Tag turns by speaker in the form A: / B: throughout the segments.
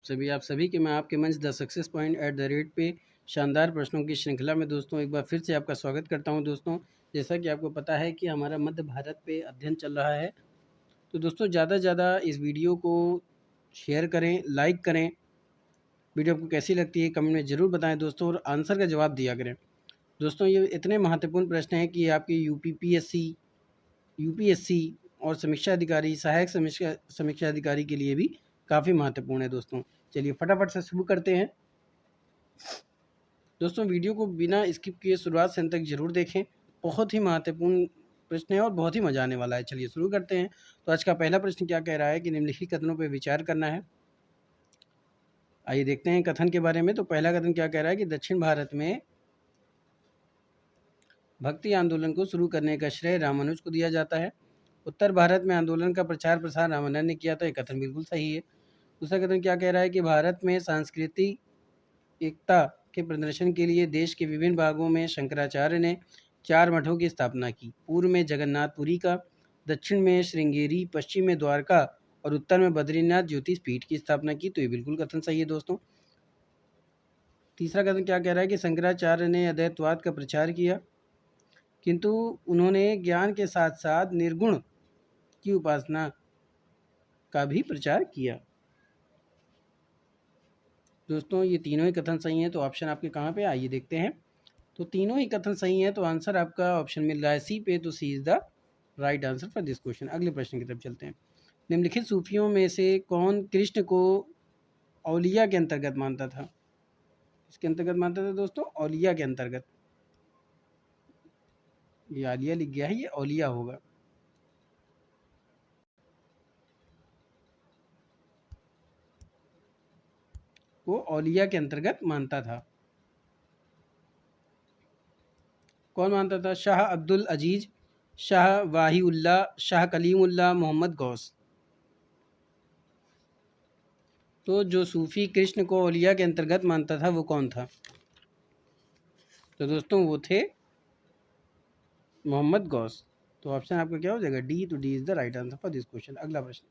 A: सभी आप सभी के मैं आपके मंच the success point at the rate पे शानदार प्रश्नों की श्रृंखला में दोस्तों एक बार फिर से आपका स्वागत करता हूं दोस्तों। जैसा कि आपको पता है कि हमारा मध्य भारत पे अध्ययन चल रहा है, तो दोस्तों ज़्यादा से ज़्यादा इस वीडियो को शेयर करें, लाइक करें। वीडियो आपको कैसी लगती है कमेंट में ज़रूर बताएं दोस्तों, और आंसर का जवाब दिया करें। दोस्तों ये इतने महत्वपूर्ण प्रश्न हैं कि आपके यूपीएससी और समीक्षा अधिकारी, सहायक समीक्षा समीक्षा अधिकारी के लिए भी काफ़ी महत्वपूर्ण है दोस्तों। चलिए फटाफट से शुरू करते हैं। दोस्तों वीडियो को बिना स्किप किए शुरुआत से अंत तक जरूर देखें, बहुत ही महत्वपूर्ण प्रश्न है और बहुत ही मजा आने वाला है। चलिए शुरू करते हैं। तो आज का पहला प्रश्न क्या कह रहा है कि निम्नलिखित कथनों पर विचार करना है। आइए देखते हैं कथन के बारे में। तो पहला कथन क्या कह रहा है कि दक्षिण भारत में भक्ति आंदोलन को शुरू करने का श्रेय रामानुज को दिया जाता है। उत्तर भारत में आंदोलन का प्रचार प्रसार रामानंद ने किया था। ये कथन बिल्कुल सही है। दूसरा कथन क्या कह रहा है कि भारत में सांस्कृतिक एकता के प्रदर्शन के लिए देश के विभिन्न भागों में शंकराचार्य ने 4 मठों की स्थापना की। पूर्व में जगन्नाथपुरी का, दक्षिण में श्रृंगेरी, पश्चिम में द्वारका और उत्तर में बद्रीनाथ ज्योतिष पीठ की स्थापना की। तो ये बिल्कुल कथन सही है दोस्तों। तीसरा कथन क्या कह रहा है कि शंकराचार्य ने अद्वैतवाद का प्रचार किया, किंतु उन्होंने ज्ञान के साथ साथ निर्गुण की उपासना का भी प्रचार किया। दोस्तों ये तीनों ही कथन सही हैं। तो ऑप्शन आपके कहाँ पे, आइए देखते हैं। तो तीनों ही कथन सही हैं, तो आंसर आपका ऑप्शन मिल रहा है सी पे। तो C is the right answer for this question. अगले प्रश्न की तरफ चलते हैं। निम्नलिखित सूफियों में से कौन कृष्ण को औलिया के अंतर्गत मानता था? इसके अंतर्गत मानता था दोस्तों, औलिया के अंतर्गत। ये आलिया लिख गया है, ये औलिया होगा। वो औलिया के अंतर्गत मानता था। कौन मानता था? शाह अब्दुल अजीज, शाह वाहीउल्लाह, शाह कलीमुल्लाह, मोहम्मद गौस। तो जो सूफी कृष्ण को औलिया के अंतर्गत मानता था वो कौन था? तो दोस्तों वो थे मोहम्मद गौस। तो ऑप्शन आपका क्या हो जाएगा? डी। तो D is the right answer for this question. अगला प्रश्न,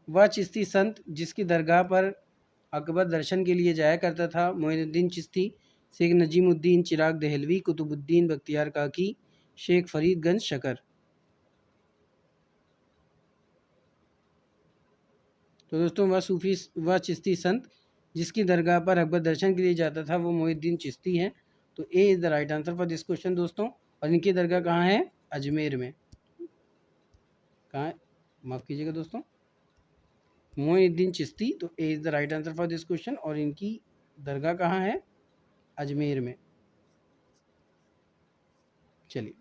A: वह चिश्ती संत जिसकी दरगाह पर अकबर दर्शन के लिए जाया करता था, मोइनुद्दीन चिश्ती, शेख नजीमुद्दीन चिराग दहलवी, कुतुबुद्दीन बख्तियार काकी, शेख फरीदगंज शकर। तो दोस्तों वह चिश्ती संत जिसकी दरगाह पर अकबर दर्शन के लिए जाता था वो मोइनुद्दीन चिश्ती हैं। तो A is the right answer for this question दोस्तों। और इनकी दरगाह कहाँ है? अजमेर में। कहाँ है? माफ़ कीजिएगा दोस्तों, मोइनुद्दीन चिश्ती। तो A is the right answer for this question. और इनकी दरगाह कहाँ है? अजमेर में। चलिए,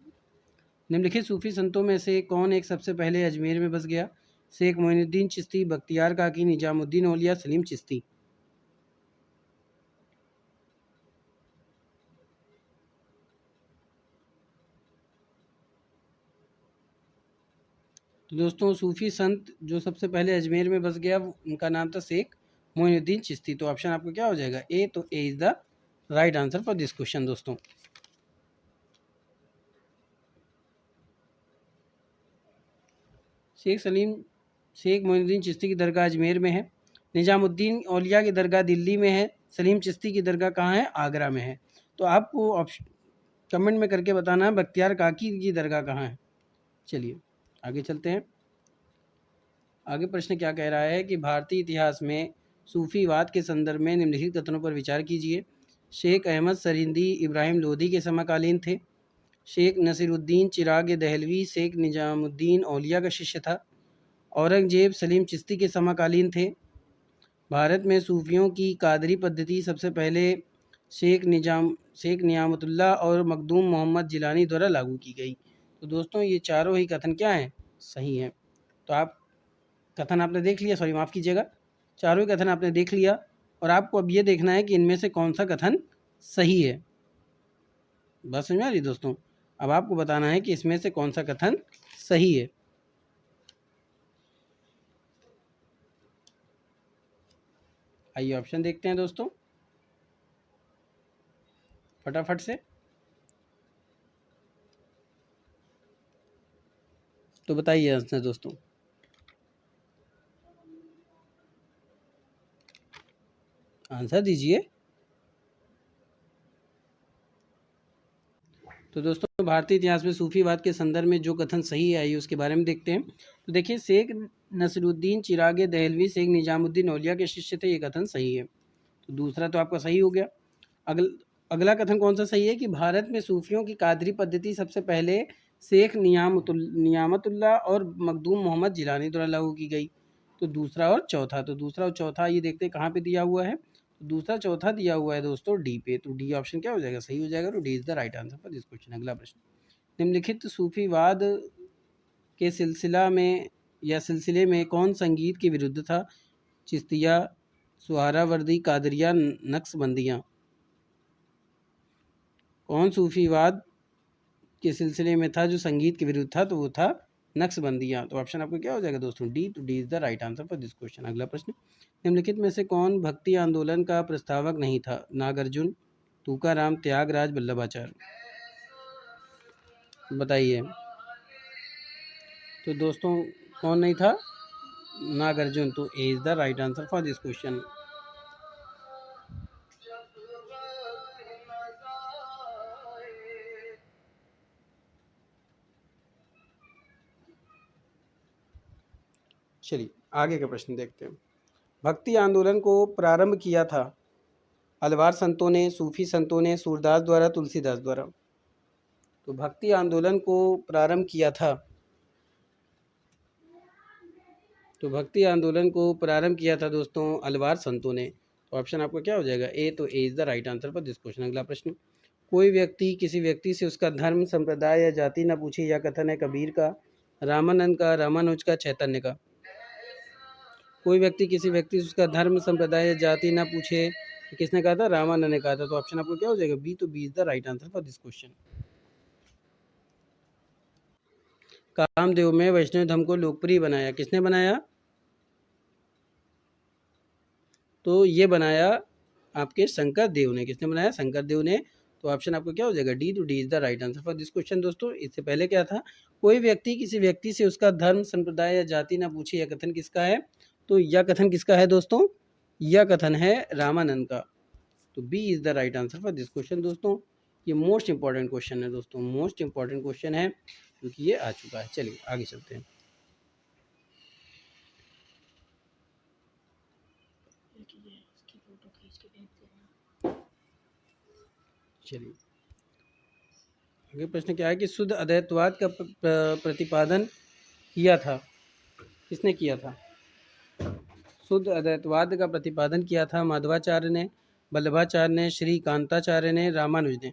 A: निम्नलिखित सूफी संतों में से कौन एक सबसे पहले अजमेर में बस गया? शेख मोइनुद्दीन चिश्ती, बख्तियार काकी, निजामुद्दीन औलिया, सलीम चिश्ती। तो दोस्तों सूफी संत जो सबसे पहले अजमेर में बस गया उनका नाम था शेख मोइनुद्दीन चिश्ती। तो ऑप्शन आपका क्या हो जाएगा? ए। तो A is the right answer for this question दोस्तों। शेख मोइनुद्दीन चिश्ती की दरगाह अजमेर में है। निजामुद्दीन औलिया की दरगाह दिल्ली में है। सलीम चिश्ती की दरगाह कहाँ है? आगरा में है। तो आपको ऑप्शन कमेंट में करके बताना है बख्तियार काकी की दरगाह कहाँ है। चलिए आगे चलते हैं। आगे प्रश्न क्या कह रहा है कि भारतीय इतिहास में सूफीवाद के संदर्भ में निम्नलिखित कथनों पर विचार कीजिए। शेख अहमद सरिंदी इब्राहिम लोधी के समकालीन थे। शेख नसीरुद्दीन चिराग दहलवी शेख निजामुद्दीन औलिया का शिष्य था। औरंगजेब सलीम चिश्ती के समकालीन थे। भारत में सूफियों की कादरी पद्धति सबसे पहले शेख नियामतुल्लाह और मखदूम मोहम्मद जिलानी द्वारा लागू की गई। तो दोस्तों ये चारों ही कथन क्या हैं? सही हैं। तो आप कथन आपने देख लिया, सॉरी माफ़ कीजिएगा, चारों ही कथन आपने देख लिया, और आपको अब ये देखना है कि इनमें से कौन सा कथन सही है। बात समझ में आ रही दोस्तों? अब आपको बताना है कि इसमें से कौन सा कथन सही है। आइए ऑप्शन देखते हैं दोस्तों फटाफट से। तो बताइए आंसर दोस्तों। आंसर दीजिए। तो दोस्तों भारतीय इतिहास में सूफीवाद के संदर्भ में जो कथन सही है आइए उसके बारे में देखते हैं। तो देखिए, शेख नसरुद्दीन चिराग दहलवी शेख निजामुद्दीन औलिया के शिष्य थे, ये कथन सही है। तो दूसरा तो आपका सही हो गया। अगला कथन कौन सा सही है कि भारत में सूफियों की कादरी पद्धति सबसे पहले शेख नियामतुल्लाह और मखदूम मोहम्मद जिलानी द्वारा लागू की गई। तो दूसरा और चौथा, तो दूसरा और चौथा ये देखते हैं कहाँ पे दिया हुआ है। तो दूसरा चौथा दिया हुआ है दोस्तों डी पे, तो डी ऑप्शन क्या हो जाएगा, सही हो जाएगा। तो D is the right answer for this question. अगला प्रश्न, निम्नलिखित सूफीवाद के सिलसिले में कौन संगीत के विरुद्ध था? चिश्तिया, सुहरावर्दी, कादरिया, नक्शबंदियाँ। कौन सूफीवाद के सिलसिले में था जो संगीत के विरुद्ध था? तो वो था नक्शबंदियाँ। तो ऑप्शन आपको क्या हो जाएगा दोस्तों, डी। तो D is the right answer for this question. अगला प्रश्न, निम्नलिखित में से कौन भक्ति आंदोलन का प्रस्तावक नहीं था? नागार्जुन, तुकाराम, त्यागराज, वल्लभाचार्य। बताइए। तो दोस्तों कौन नहीं था? नागार्जुन। तो A is the right answer for this question. चलिए आगे का प्रश्न देखते हैं। भक्ति आंदोलन को प्रारंभ किया था अलवार संतों ने, सूफी संतों ने, सूरदास द्वारा, तुलसीदास द्वारा। तो भक्ति आंदोलन को प्रारंभ किया था, तो भक्ति आंदोलन को प्रारंभ किया था दोस्तों अलवार संतों ने। तो ऑप्शन आपका क्या हो जाएगा, ए। तो A is the right answer for this question. अगला प्रश्न, कोई व्यक्ति किसी व्यक्ति से उसका धर्म, संप्रदाय या जाति न पूछे, यह कथन है कबीर का, रामानंद का, रामानुज का, चैतन्य का। कोई व्यक्ति किसी व्यक्ति से उसका धर्म, संप्रदाय या जाति न पूछे, किसने कहा था? रामानंद ने कहा था। तो ऑप्शन आपको क्या हो जाएगा, बी। तो B is the right answer for this question. Kamdev में वैष्णव धर्म को लोकप्रिय बनाया, किसने बनाया? तो ये बनाया आपके शंकर देव ने। किसने बनाया? शंकर देव ने। तो ऑप्शन आपको क्या हो जाएगा, डी। तो D is the right answer for this question. दोस्तों इससे पहले क्या था, कोई व्यक्ति किसी व्यक्ति से उसका धर्म, संप्रदाय या जाति ना पूछे, यह कथन किसका है? तो यह कथन किसका है दोस्तों? यह कथन है रामानंद का। तो B is the right answer for this question. दोस्तों ये मोस्ट इंपॉर्टेंट क्वेश्चन है दोस्तों, मोस्ट इंपॉर्टेंट क्वेश्चन है क्योंकि ये आ चुका है। चलिए आगे चलते हैं। चलिए आगे प्रश्न क्या है कि शुद्ध अद्वैतवाद का प्रतिपादन किया था, किसने किया था? शुद्ध अद्वैतवाद का प्रतिपादन किया था माधवाचार्य ने, वल्लभाचार्य ने, श्री कांताचार्य ने, रामानुज ने।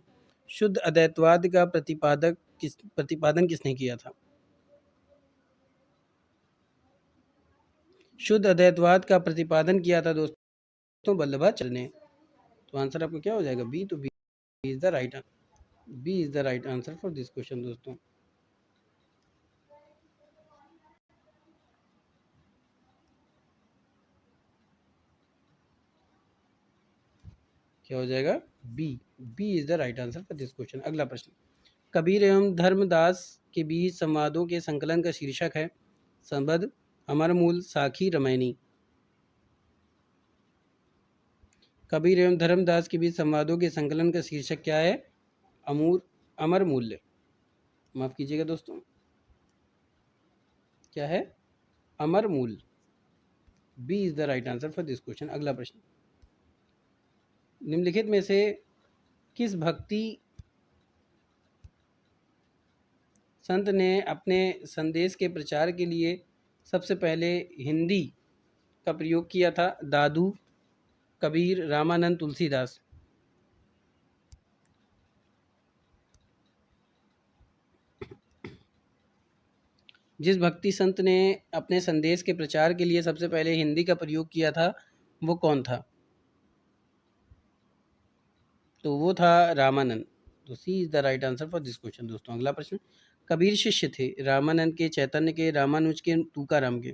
A: शुद्ध अद्वैतवाद का प्रतिपादन किसने किया था? शुद्ध अद्वैतवाद का प्रतिपादन किया था दोस्तों वल्लभाचार्य ने। तो आंसर आपको क्या हो जाएगा, बी। तो B is the right, B is the right answer for this question. दोस्तों क्या हो जाएगा, B. B is the right answer for this question. अगला प्रश्न, कबीर एवं धर्मदास के बीच संवादों के संकलन का शीर्षक है संबद्ध, अमरमूल, साखी, रामायणी। कबीर एवं धर्मदास के बीच संवादों के संकलन का शीर्षक क्या है? अमर मूल्य, माफ कीजिएगा दोस्तों, क्या है? अमर मूल। B is the right answer for this question. अगला प्रश्न, निम्नलिखित में से किस भक्ति संत ने अपने संदेश के प्रचार के लिए सबसे पहले हिंदी का प्रयोग किया था? दादू, कबीर, रामानंद, तुलसीदास। जिस भक्ति संत ने अपने संदेश के प्रचार के लिए सबसे पहले हिंदी का प्रयोग किया था वो कौन था? तो वो था रामानंद। तो C is the right answer for this question. दोस्तों अगला प्रश्न, कबीर शिष्य थे रामानंद के, चैतन्य के, रामानुज के, तुकाराम के।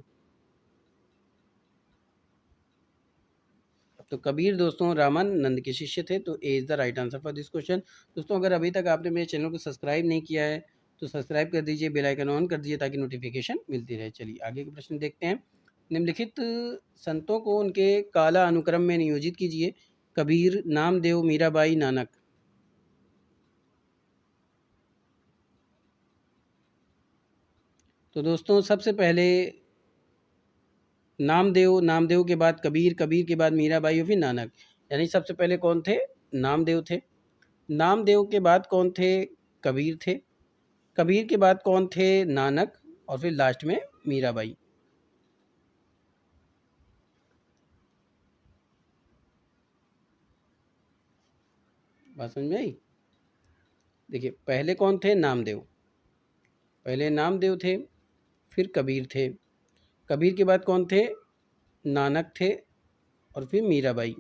A: तो कबीर दोस्तों रामानंद के शिष्य थे। तो A is the right answer for this question. दोस्तों अगर अभी तक आपने मेरे चैनल को सब्सक्राइब नहीं किया है तो सब्सक्राइब कर दीजिए, बेल आइकन ऑन कर दीजिए ताकि नोटिफिकेशन मिलती रहे। चलिए आगे के प्रश्न देखते हैं। निम्नलिखित संतों को उनके काला अनुक्रम में नियोजित कीजिए। कबीर, नामदेव, मीराबाई, नानक। तो दोस्तों सबसे पहले नामदेव, नामदेव के बाद कबीर, कबीर के बाद मीराबाई और फिर नानक। यानी सबसे पहले कौन थे? नामदेव थे। नामदेव के बाद कौन थे? कबीर थे। कबीर के बाद कौन थे? नानक। और फिर लास्ट में मीराबाई। बात समझ में आई? देखिए पहले कौन थे? नामदेव। पहले नामदेव थे, फिर कबीर थे। कबीर के बाद कौन थे? नानक थे और फिर मीराबाई।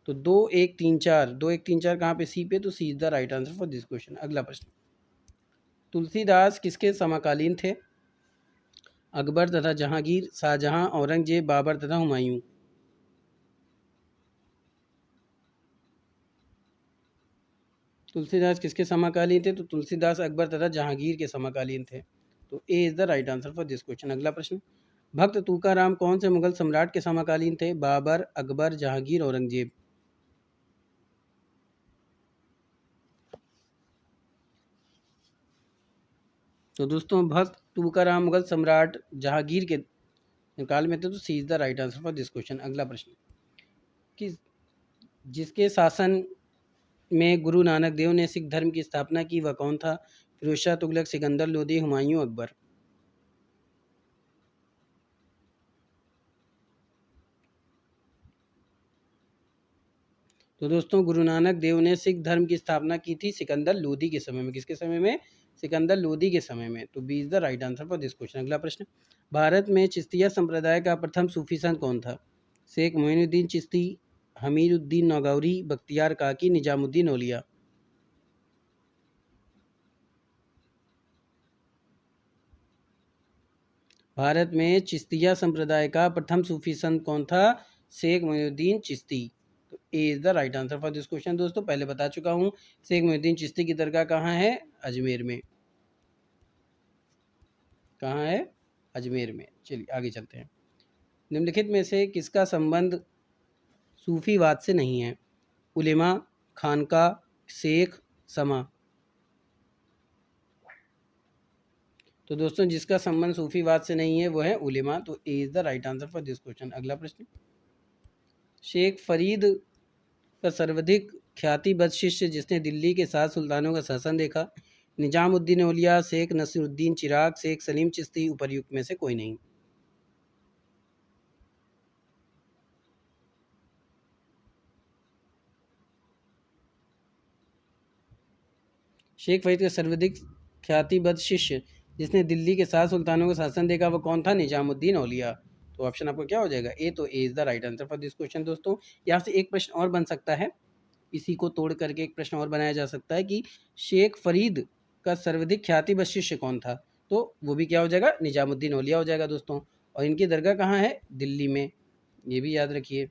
A: तो 2 1 3 4, 2 1 3 4 कहाँ पे? सी पे। तो C is the right answer for this question. अगला प्रश्न, तुलसीदास किसके समकालीन थे? अकबर तथा जहांगीर, शाहजहां, औरंगजेब, बाबर तथा हुमायूं। तुलसीदास किसके समकालीन थे? तो तुलसीदास अकबर तथा जहांगीर के समकालीन थे। तो A is the right answer for this question. अगला प्रश्न, भक्त तुकाराम कौन से मुगल सम्राट के समकालीन थे? बाबर, अकबर, जहांगीर, औरंगजेब। तो दोस्तों भक्त तुकाराम मुगल सम्राट जहांगीर के काल में थे। तो C is the right answer for this question. अगला प्रश्न, कि जिसके शासन में गुरु नानक देव ने सिख धर्म की स्थापना की वह कौन था? फिरोज शाह तुगलक, सिकंदर लोदी, हुमायूं, अकबर। तो दोस्तों गुरु नानक देव ने सिख धर्म की स्थापना की थी सिकंदर लोदी के समय में। किसके समय में? सिकंदर लोदी के समय में। तो B is the right answer for this question. अगला प्रश्न, भारत में चिश्तिया संप्रदाय का प्रथम सूफी संत कौन था? शेख मोइनुद्दीन चिश्ती, हमीरुद्दीन नौगौरी, बख्तियार काकी, निजामुद्दीन औलिया। भारत में चिश्तिया संप्रदाय का प्रथम सूफी संत कौन था? शेख मोइनुद्दीन चिश्ती। तो A is the right answer for this question. दोस्तों पहले बता चुका हूँ, शेख मोइनुद्दीन चिश्ती की दरगाह कहाँ है? अजमेर में। कहाँ है? अजमेर में। चलिए आगे चलते हैं। निम्नलिखित में से किसका संबंध सूफीवाद से नहीं है? उलेमा, खानका, शेख, समा। तो दोस्तों जिसका संबंध सूफीवाद से नहीं है वो है उलेमा। तो A is the right answer for this question. अगला प्रश्न, शेख फरीद का सर्वाधिक ख्यातिबद्ध शिष्य जिसने दिल्ली के 7 सुल्तानों का शासन देखा? निजामुद्दीन औलिया, शेख नसीरुद्दीन चिराग, शेख सलीम चिश्ती, उपर्युक्त में से कोई नहीं। शेख फरीद का सर्वाधिक ख्यातिबद्ध शिष्य जिसने दिल्ली के 7 सुल्तानों का शासन देखा वो कौन था? निजामुद्दीन औलिया। तो ऑप्शन आपको क्या हो जाएगा? ए। तो A is the right answer for this question. दोस्तों यहाँ से एक प्रश्न और बन सकता है, इसी को तोड़ करके एक प्रश्न और बनाया जा सकता है कि शेख फरीद का सर्वाधिक ख्यातिबद्ध शिष्य कौन था? तो वो भी क्या हो जाएगा? निजामुद्दीन औलिया हो जाएगा दोस्तों। और इनकी दरगाह कहाँ है? दिल्ली में। ये भी याद रखिए।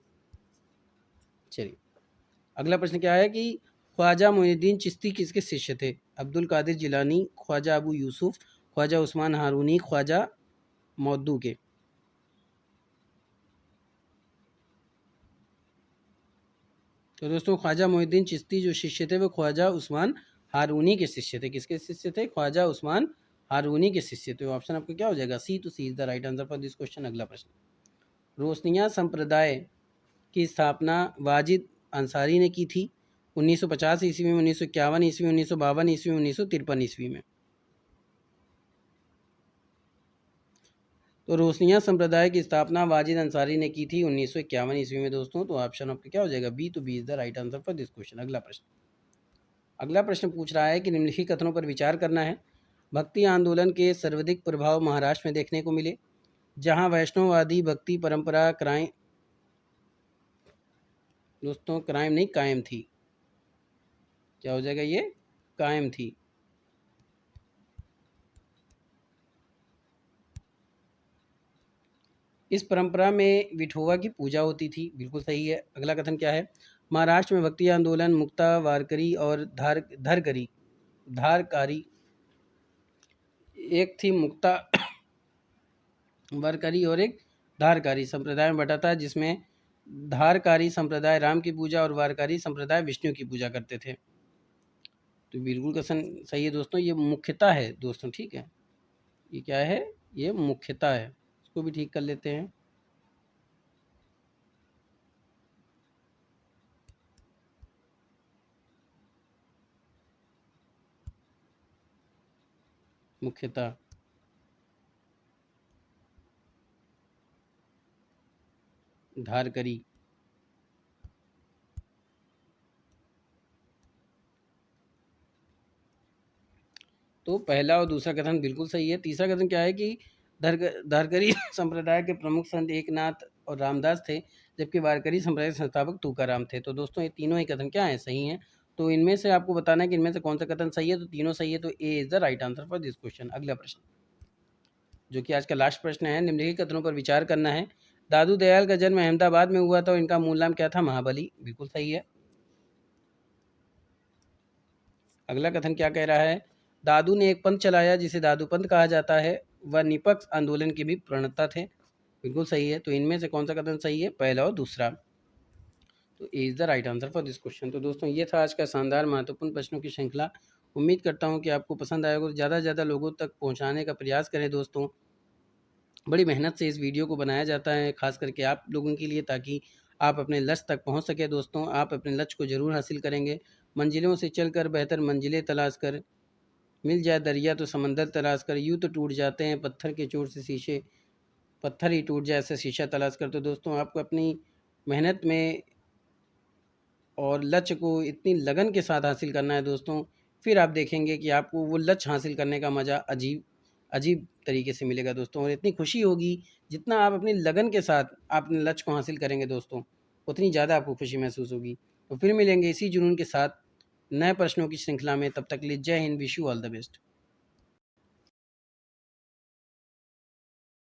A: चलिए अगला प्रश्न क्या है कि ख्वाजा मोइनुद्दीन चिश्ती किसके शिष्य थे? अब्दुल कादिर जिलानी, ख्वाजा अबू यूसुफ, ख्वाजा उस्मान हारूनी, ख्वाजा मौदू के। तो दोस्तों ख्वाजा मोइनुद्दीन चिश्ती जो शिष्य थे वो ख्वाजा उस्मान हारूनी के शिष्य थे। किसके शिष्य थे? ख्वाजा उस्मान हारूनी के शिष्य थे। ऑप्शन आपको क्या हो जाएगा? C. To C is the right answer for this question. अगला प्रश्न, रोशनिया संप्रदाय की स्थापना वाजिद अंसारी ने की थी 1950 ईस्वी में, 1951 ईस्वी में, 1952 ईस्वी में, 1953 ईस्वी में। तो रोशनिया संप्रदाय की स्थापना वाजिद अंसारी ने की थी 1951 ईस्वी में दोस्तों। तो ऑप्शन आपका क्या हो जाएगा? बी। तो B is the right answer for this question. अगला प्रश्न, अगला प्रश्न पूछ रहा है कि निम्नलिखित कथनों पर विचार करना है। भक्ति आंदोलन के सर्वाधिक प्रभाव महाराष्ट्र में देखने को मिले, जहां वैष्णववादी भक्ति परंपरा क्राइम, दोस्तों क्राइम नहीं कायम थी। क्या हो जाएगा? ये कायम थी। इस परंपरा में विठोवा की पूजा होती थी। बिल्कुल सही है। अगला कथन क्या है? महाराष्ट्र में भक्ति आंदोलन मुक्ता वारकरी और धरकरी धारकारी, एक थी मुक्ता वारकरी और एक धारकारी संप्रदाय में बटा था, जिसमें धारकारी संप्रदाय राम की पूजा और वारकारी संप्रदाय विष्णु की पूजा करते थे। तो बिल्कुल क्वेश्चन सही है दोस्तों, ये मुख्यता है दोस्तों, ठीक है। ये क्या है, ये मुख्यता है, इसको भी ठीक कर लेते हैं। मुख्यता, धारकरी। तो पहला और दूसरा कथन बिल्कुल सही है। तीसरा कथन क्या है कि धारकरी संप्रदाय के प्रमुख संत एकनाथ और रामदास थे, जबकि वारकरी संप्रदाय के संस्थापक तुकाराम थे। तो दोस्तों ये तीनों ही कथन क्या है, सही हैं। तो इनमें से आपको बताना है कि इनमें से कौन सा कथन सही है। तो तीनों सही है, तो A is the right answer for this question. अगला प्रश्न, जो कि आज का लास्ट प्रश्न है, निम्नलिखित कथनों पर विचार करना है। दादू दयाल का जन्म अहमदाबाद में हुआ था और इनका मूल नाम क्या था, महाबली। बिल्कुल सही है। अगला कथन क्या कह रहा है, दादू ने एक पंथ चलाया जिसे दादू पंथ कहा जाता है, वह निपक्ष आंदोलन के भी प्रणेता थे। बिल्कुल सही है। तो इनमें से कौन सा कथन सही है, पहला और दूसरा। तो A is the right answer for this question. तो दोस्तों ये था आज का शानदार महत्वपूर्ण प्रश्नों की श्रृंखला। उम्मीद करता हूँ कि आपको पसंद आएगा। ज़्यादा से ज़्यादा लोगों तक पहुँचाने का प्रयास करें दोस्तों। बड़ी मेहनत से इस वीडियो को बनाया जाता है, खास करके आप लोगों के लिए, ताकि आप अपने लक्ष्य तक पहुंच सके। दोस्तों आप अपने लक्ष्य को ज़रूर हासिल करेंगे। मंजिलों से चलकर बेहतर मंजिलें तलाश कर, मिल जाए दरिया तो समंदर तलाश कर, यूँ तो टूट जाते हैं पत्थर के चोट से शीशे, पत्थर ही टूट जाए ऐसा शीशा तलाश कर। तो दोस्तों आपको अपनी मेहनत में और लक्ष्य को इतनी लगन के साथ हासिल करना है दोस्तों, फिर आप देखेंगे कि आपको वो लक्ष्य हासिल करने का मज़ा अजीब अजीब तरीके से मिलेगा दोस्तों। और इतनी खुशी होगी, जितना आप अपनी लगन के साथ अपने लक्ष्य को हासिल करेंगे दोस्तों, उतनी ज़्यादा आपको खुशी महसूस होगी। तो फिर मिलेंगे इसी जुनून के साथ नए प्रश्नों की श्रृंखला में। तब तक के लिए जय Hind, wish you all the best.